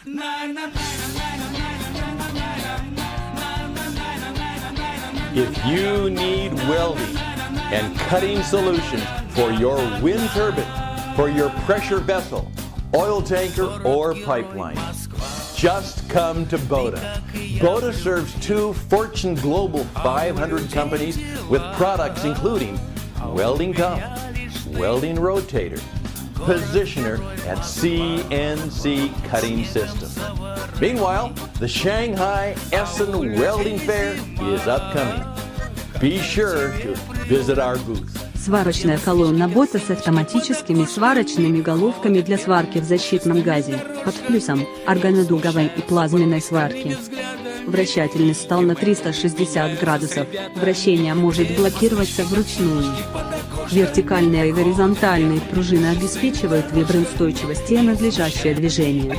If you need welding and cutting solutions for your wind turbine, for your pressure vessel, oil tanker, or pipeline, just come to Bota. Bota serves 2 Fortune Global 500 companies with products including welding pump, welding rotator, positioner, and CNC cutting system. Meanwhile, the Shanghai ESSEN Welding Fair is upcoming. Be sure to visit our booth. Сварочная колонна Бота с автоматическими сварочными головками для сварки в защитном газе, под плюсом, органодуговой и плазменной сварки. Вращательный стал на 360 градусов, вращение может блокироваться вручную. Вертикальные и горизонтальные пружины обеспечивают виброустойчивость и надлежащее движение.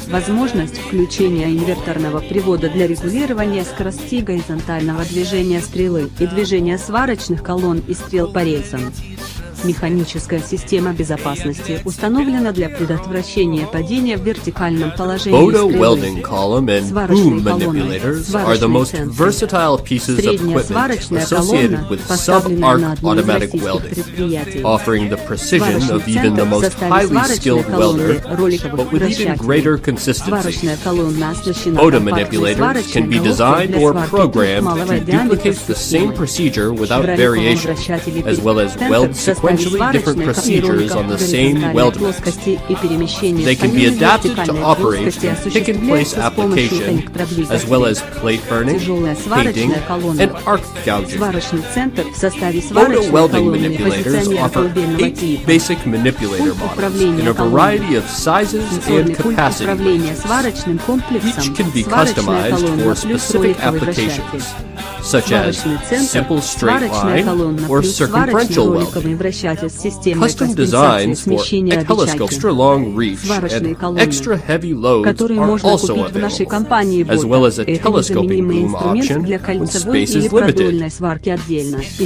Возможность включения инверторного привода для регулирования скорости горизонтального движения стрелы и движения сварочных колонн и стрел по рельсам. Механическая система безопасности установлена для предотвращения падения в вертикальном положении Bota welding column and boom manipulators are the most versatile pieces of equipment associated with sub-arc automatic welding, offering the precision of even the most highly skilled welder, but with even greater consistency. Bota manipulators can be designed or programmed to duplicate the same procedure without variation, as well as weld sequentially different procedures on the same weldment. They can be adapted to operate in pick-and-place application, as well as plate burning, painting, and arc gouging. Bota welding manipulators offer 8 basic manipulator models in a variety of sizes and capacity ranges. Each can be customized for specific applications, such as simple straight line or circumferential welding. Custom designs for a telescope extra long reach and extra heavy loads are also available, as well as a telescoping boom option when space is limited.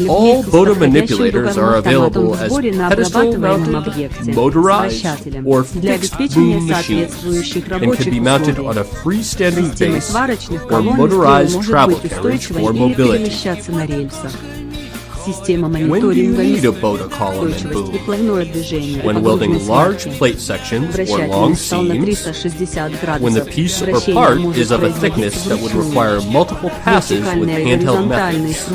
All Bota manipulators are available as pedestal-mounted, motorized, or fixed boom machines, and can be mounted on a freestanding base or motorized travel carriage for mobility. When do you need a Bota column and boom? When welding large plate sections or long seams, when the piece or part is of a thickness that would require multiple passes with handheld methods,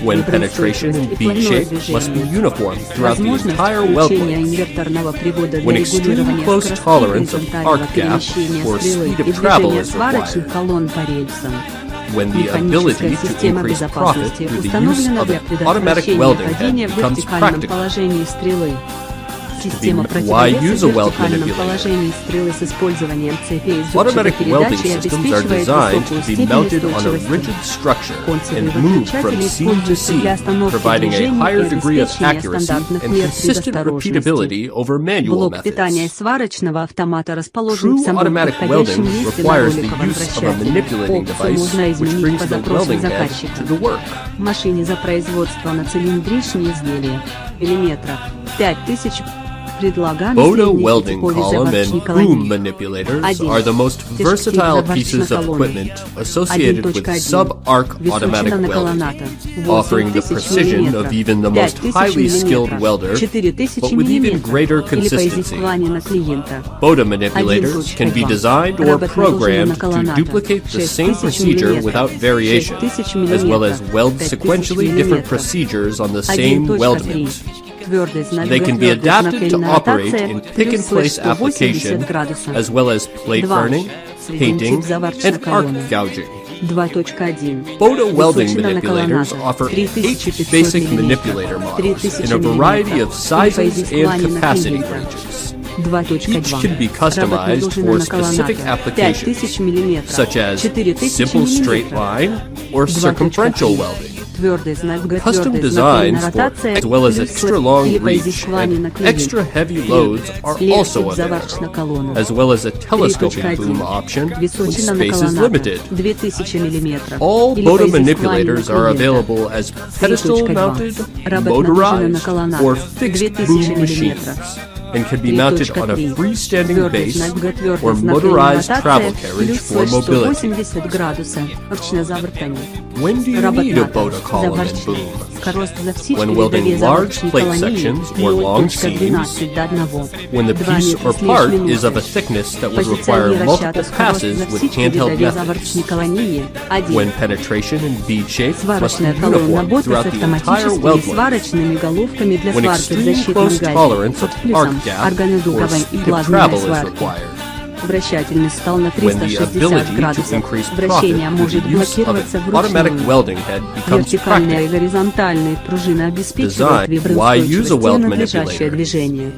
when penetration and bead shape must be uniform throughout the entire weld length, when extreme close tolerance of arc gap or speed of travel is required, when the ability to increase profit through the use of an automatic welding head becomes practical. Why use a weld manipulator? Automatic welding systems are designed to be mounted on a rigid structure and moved from seam to seam, providing a higher degree of accuracy and consistent repeatability over manual methods. True automatic welding requires the use of a manipulating device which brings the welding head to the work. Bota welding column and boom manipulators are the most versatile pieces of equipment associated with sub-arc automatic welding, offering the precision of even the most highly skilled welder, but with even greater consistency. Bota manipulators can be designed or programmed to duplicate the same procedure without variation, as well as weld sequentially different procedures on the same weldment. They can be adapted to operate in pick-and-place application, as well as plate burning, painting, and arc gouging. Bota welding manipulators offer 8 basic manipulator models in a variety of sizes and capacity ranges. Each can be customized for specific applications, such as simple straight line or circumferential welding. Custom designs for as well as extra long reach and extra heavy loads are also available, as well as a telescoping boom option when space is limited. All Bota manipulators are available as pedestal-mounted, motorized, or fixed boom machines. and can be mounted on a freestanding base or motorized travel carriage for mobility. When do you need a bota column and boom? When welding large plate sections or long seams, when the piece or part is of a thickness that would require multiple passes with handheld methods, when penetration and bead shape must be uniform throughout the entire weld length, when extreme close tolerance of arc gap or speed of travel is required, Вращательность стал на when the 360 ability градусов. to increase Вращение profit through может the use of блокироваться an automatic вручную. welding head becomes Вертикальные и practical. горизонтальные пружины обеспечивают Design. Why use a виброустойчивость и weld надлежащее manipulator? движение.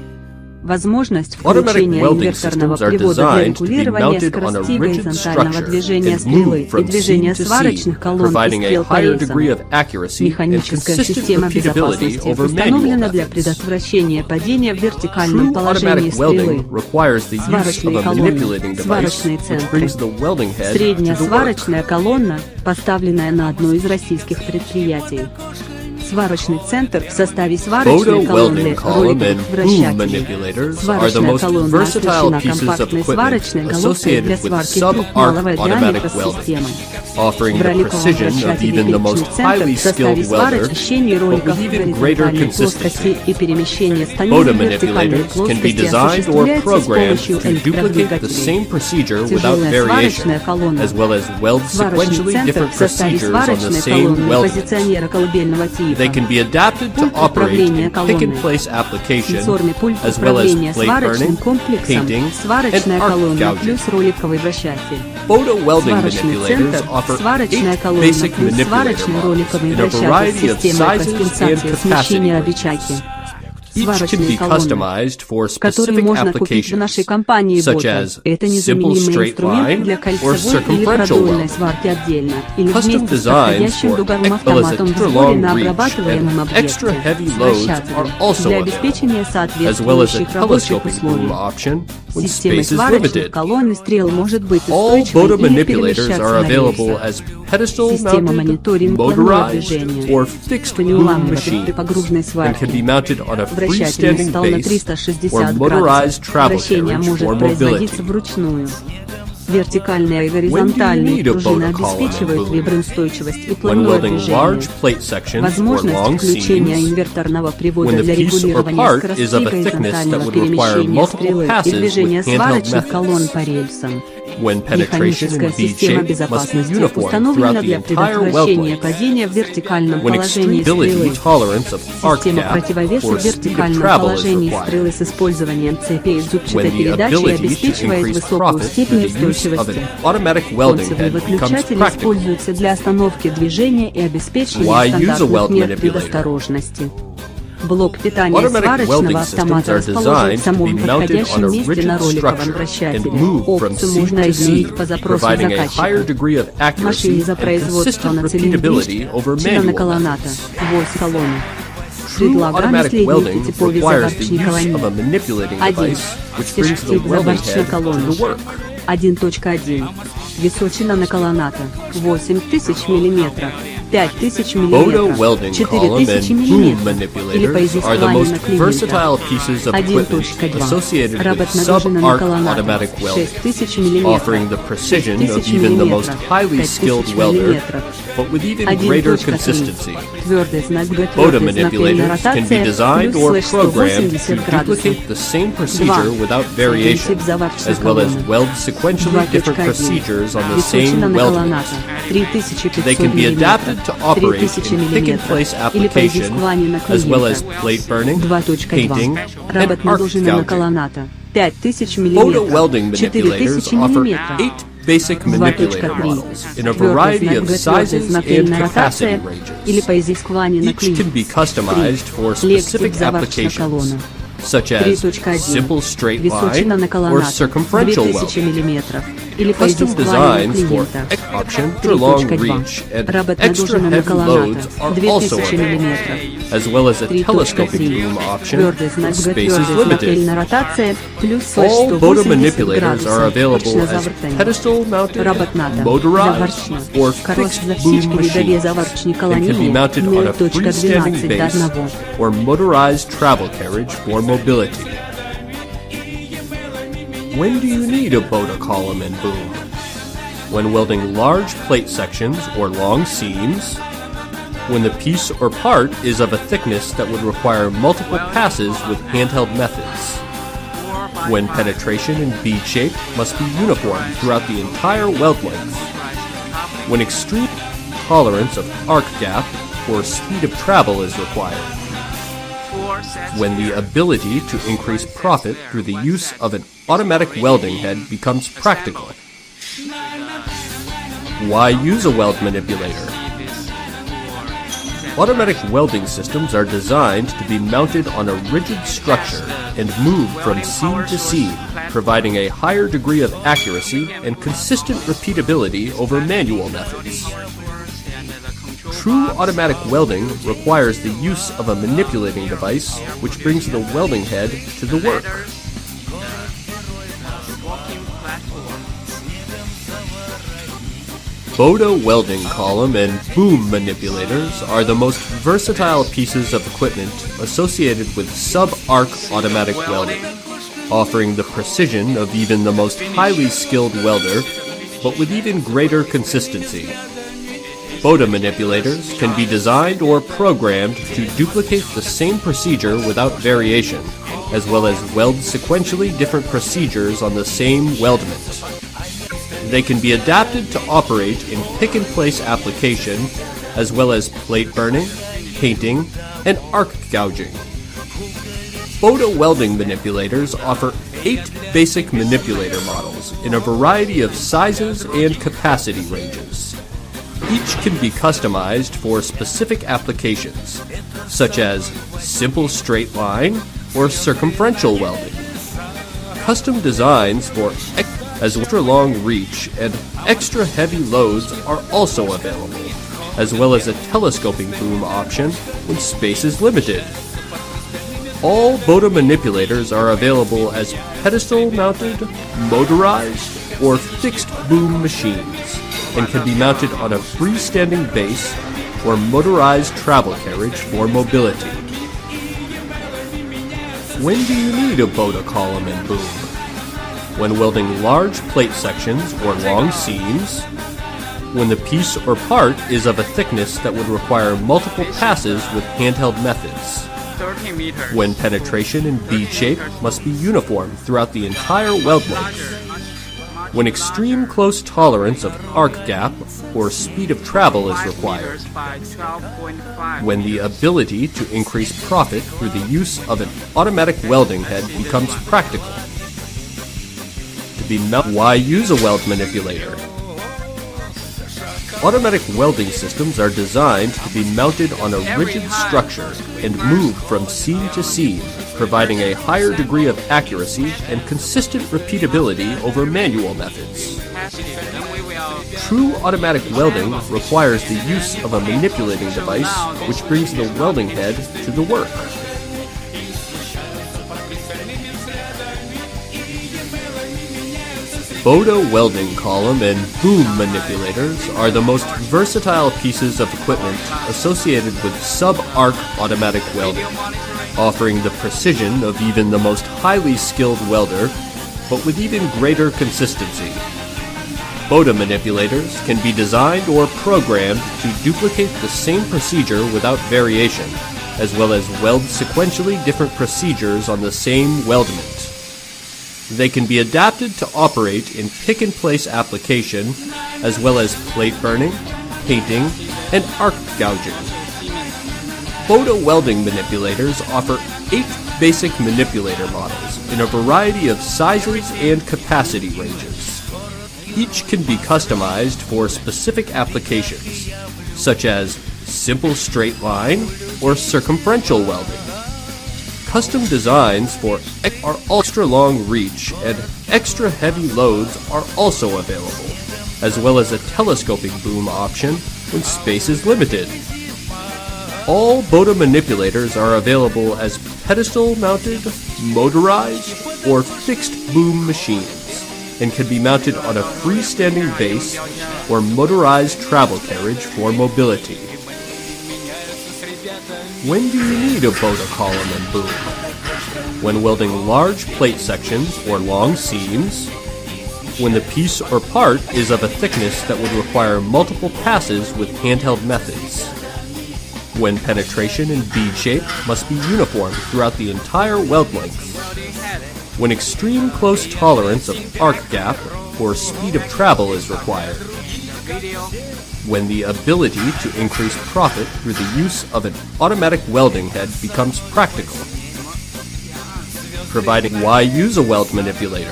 Возможность Automatic включения welding инверторного systems are привода для designed to be регулирования mounted on a скорости rigid горизонтального structure движения and стрелы move и from движения seam to сварочных seam, колонн и providing a стрел по higher degree рельсам. of accuracy and Механическая consistent система repeatability безопасности over manual установлена для methods. предотвращения падения в вертикальном True положении automatic стрелы. welding requires the use of Сварочные a колонны, manipulating device сварочные which центры. brings the welding head Средняя to the work. сварочная колонна, поставленная на одно из российских предприятий. Сварочный центр в составе сварочной Bota колонны welding column and boom вращателей. manipulators are the Сварочная most колонна versatile оснащена pieces of компактной сварочной equipment головкой для associated with сварки труб малого sub-arc диаметра automatic с welding, системой. offering В the роликовом precision of вращателе even the most переключный центр highly в составе skilled welder, сварочищения but роликов with в even greater горизонтальной плоскости consistency. и перемещения станины Bota в вертикальной manipulators can be плоскости designed or осуществляется с programmed помощью to duplicate the same электродвигателей. procedure without Тяжелая variation, сварочная колонна. as well as weld Сварочный sequentially центр different в составе procedures on the сварочной same колонны weld. позиционера колыбельного типа. They can be adapted to Пульт operate управления in колонной. pick-and-place application, Сенсорный пульт as well as управления plate сварочным burning, комплексом, painting, сварочная and arc колонна gouging. плюс роликовый вращатель. Bota welding Сварочный manipulators центр, offer сварочная 8 колонна basic плюс manipulator сварочный models роликовый in a вращатель variety с of системой sizes and компенсации capacity смещения ranges. рычаги. Each can Сварочные be колонны, customized for которые specific можно купить в нашей applications, компании such Bota. as Это simple незаменимые straight инструменты line для or кольцевой или circumferential продольной welding. сварки отдельно, или Custom вместе с designs подходящим for дуговым as well as автоматом extra взвода long на reach обрабатываемом and объекте. extra heavy loads are Вращатель also для available, обеспечения as well as a соответствующих рабочих telescoping условий. boom option when Системой space is сварочных limited. колонн и стрел может быть All устойчивой Bota или manipulators перемещаться are на available рельсах. as pedestal Система mounted, мониторинга плавного motorized, движения. or fixed Что не boom уламывает при machine, погружной and can сварке. be mounted on a Вращательность freestanding стал на base 360 or motorized градусов. travel Вращение carriage может for производиться mobility. вручную. Вертикальные и When do you горизонтальные need a пружины bota column and обеспечивают boom? виброустойчивость и When плавное welding движение. large plate sections or Возможность long включения seams, инверторного привода when the для piece or регулирования part скорости is of a thickness that горизонтального would require перемещения multiple стрелы и passes движения with handheld сварочных колонн methods. по рельсам. when penetration Механическая and bead система shape must be безопасности uniform установлена throughout the для entire weld предотвращения length, падения в вертикальном when положении extreme стрелы. tolerance of arc Система gap противовеса or в speed of вертикальном travel is положении required, стрелы с использованием цепей зубчатой when the передачи ability to обеспечивает increase высокую profit степень through the use of устойчивости. an automatic welding Кольцевый head becomes выключатель practical. используется для остановки движения и обеспечения Why use a стандартных weld мер manipulator? предосторожности. Блок питания Automatic сварочного welding автомата systems are расположен designed в to самом be mounted подходящем on a месте rigid на роликовом structure and вращателе. move from Опцию seam можно to изменить seam, по запросу providing a higher заказчика. degree of В машине accuracy за and производство consistent на repeatability цилиндричке, over члена manual колоната, methods. ось колонны. True Предлагаем automatic следующий welding типовый requires the заварочный use of a колонит. manipulating 1. device which brings the Стержки welding заварочной head to колонны. the work. 1.1. Височина на колоната 8000 мм, 5000 Bota мм, welding column 4000 and boom мм или по manipulators are the изысканию most на клиента. versatile pieces of equipment 1.2. associated with Работнадежина на sub-arc колоната automatic welding, 6000 мм, offering the precision of 5000 even the мм, most highly 5000 skilled welder, мм. but with even greater 1.3. consistency. Твердый знак Г, Bota твердый знак L на manipulators can be ротация designed плюс or слэш programmed to 180 градусов. duplicate the same procedure without variation, Принцип заварочной as well as колонны. weld sequentially different 2.1. procedures on the Височина same на weld колоната length. 3500 They can be мм, adapted to operate 3000 in pick-and-place мм или по application, изысканию на as well as клиента. plate burning, 2.2. painting, and arc Работнадежина на gouging. колоната 5000 Bota мм, welding manipulators 4000 offer мм. 8 basic manipulator 2.3. models in a Твердый variety знак of Г, твердый sizes знак L and на capacity ротация или ranges. по изысканию на Each can be клиента. customized for specific Лектик заварочная applications, колонна. such as 3.1. simple straight Височина line на or колонната circumferential 2000 welding. мм или по Custom изысканию designs for клиента. option for long 3.2. reach and extra Работнадежина на heavy loads колоната are also 2000 available, мм. as well as a 3.3. telescoping boom option Твердый if знак Г, space is твердый знак L limited. на ротация плюс слэш All Bota 180 manipulators are градусов. available Точно as завертание. pedestal mounted, Работната, motorized, заварчна. or Корос fixed за boom птички рядове machines, заварочной and can be колонии mounted on a 0.12 freestanding до base 1. or motorized travel carriage for mobility. When do you need a bota column and boom? When welding large plate sections or long seams, when the piece or part is of a thickness that would require multiple passes with handheld methods, when penetration and bead shape must be uniform throughout the entire weld length, when extreme tolerance of arc gap or speed of travel is required, when the ability to increase profit through the use of an automatic welding head becomes practical. Why use a weld manipulator? Automatic welding systems are designed to be mounted on a rigid structure and move from seam to seam, providing a higher degree of accuracy and consistent repeatability over manual methods. True automatic welding requires the use of a manipulating device which brings the welding head to the work. Bota welding column and boom manipulators are the most versatile pieces of equipment associated with sub-arc automatic welding, offering the precision of even the most highly skilled welder, but with even greater consistency. Bota manipulators can be designed or programmed to duplicate the same procedure without variation, as well as weld sequentially different procedures on the same weldment. They can be adapted to operate in pick-and-place application, as well as plate burning, painting, and arc gouging. Bota welding manipulators offer 8 basic manipulator models in a variety of sizes and capacity ranges. Each can be customized for specific applications, such as simple straight line or circumferential welding. Custom designs for extra long reach and extra heavy loads are also available, as well as a telescoping boom option when space is limited. All Bota manipulators are available as pedestal-mounted, motorized, or fixed boom machines, and can be mounted on a freestanding base or motorized travel carriage for mobility. When do you need a Bota column and boom? When welding large plate sections or long seams, when the piece or part is of a thickness that would require multiple passes with handheld methods, when penetration and bead shape must be uniform throughout the entire weld length, when extreme close tolerance of arc gap or speed of travel is required, when the ability to increase profit through the use of an automatic welding head becomes practical. Why use a weld manipulator? Automatic welding systems are designed to be mounted on a rigid structure and move from seam to seam, providing a higher degree of accuracy and consistent repeatability over manual methods. True automatic welding requires the use of a manipulating device which brings the welding head to the work. Bota welding column and boom manipulators are the most versatile pieces of equipment associated with sub-arc automatic welding, offering the precision of even the most highly skilled welder, but with even greater consistency. Bota manipulators can be designed or programmed to duplicate the same procedure without variation, as well as weld sequentially different procedures on the same weldment. They can be adapted to operate in pick-and-place application, as well as plate burning, painting, and arc gouging. Bota welding manipulators offer 8 basic manipulator models in a variety of sizes and capacity ranges. Each can be customized for specific applications, such as simple straight line or circumferential welding. Custom designs for extra long reach and extra heavy loads are also available, as well as a telescoping boom option when space is limited. All Bota manipulators are available as pedestal-mounted, motorized, or fixed boom machines, and can be mounted on a freestanding base or motorized travel carriage for mobility. When do you need a Bota column and boom? when welding large plate sections or long seams, when the piece or part is of a thickness that would require multiple passes with handheld methods, when penetration and bead shape must be uniform throughout the entire weld length, when extreme close tolerance of arc gap or speed of travel is required, when the ability to increase profit through the use of an automatic welding head becomes practical, providing why use a weld manipulator.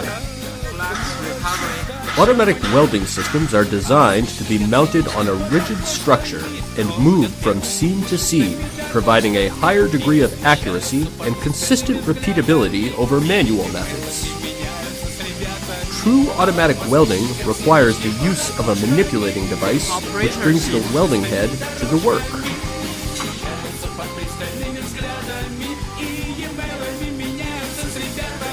Automatic welding systems are designed to be mounted on a rigid structure and moved from seam to seam, providing a higher degree of accuracy and consistent repeatability over manual methods. True automatic welding requires the use of a manipulating device which brings the welding head to the work.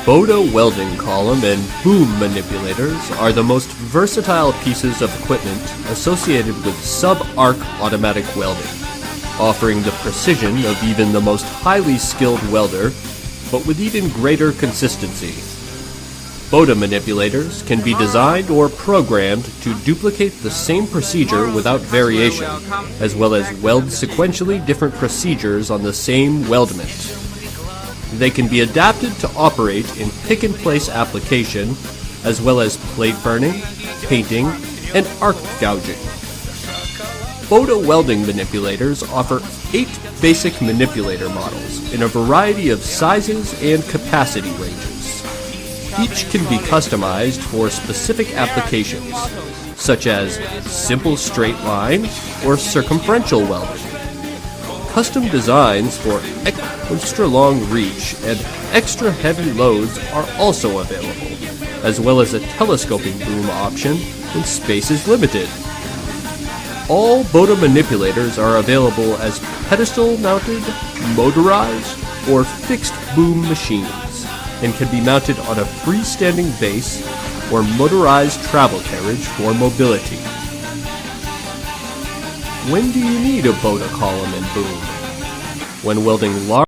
Bota welding column and boom manipulators are the most versatile pieces of equipment associated with sub-arc automatic welding, offering the precision of even the most highly skilled welder, but with even greater consistency. Bota manipulators can be designed or programmed to duplicate the same procedure without variation, as well as weld sequentially different procedures on the same weldment. They can be adapted to operate in pick-and-place application, as well as plate burning, painting, and arc gouging. Bota welding manipulators offer 8 basic manipulator models in a variety of sizes and capacity ranges. Each can be customized for specific applications, such as simple straight line or circumferential welding. Custom designs for extra long reach and extra heavy loads are also available, as well as a telescoping boom option when space is limited. All Bota manipulators are available as pedestal-mounted, motorized, or fixed boom machines, and can be mounted on a freestanding base or motorized travel carriage for mobility. When do you need a Bota column and boom? When welding large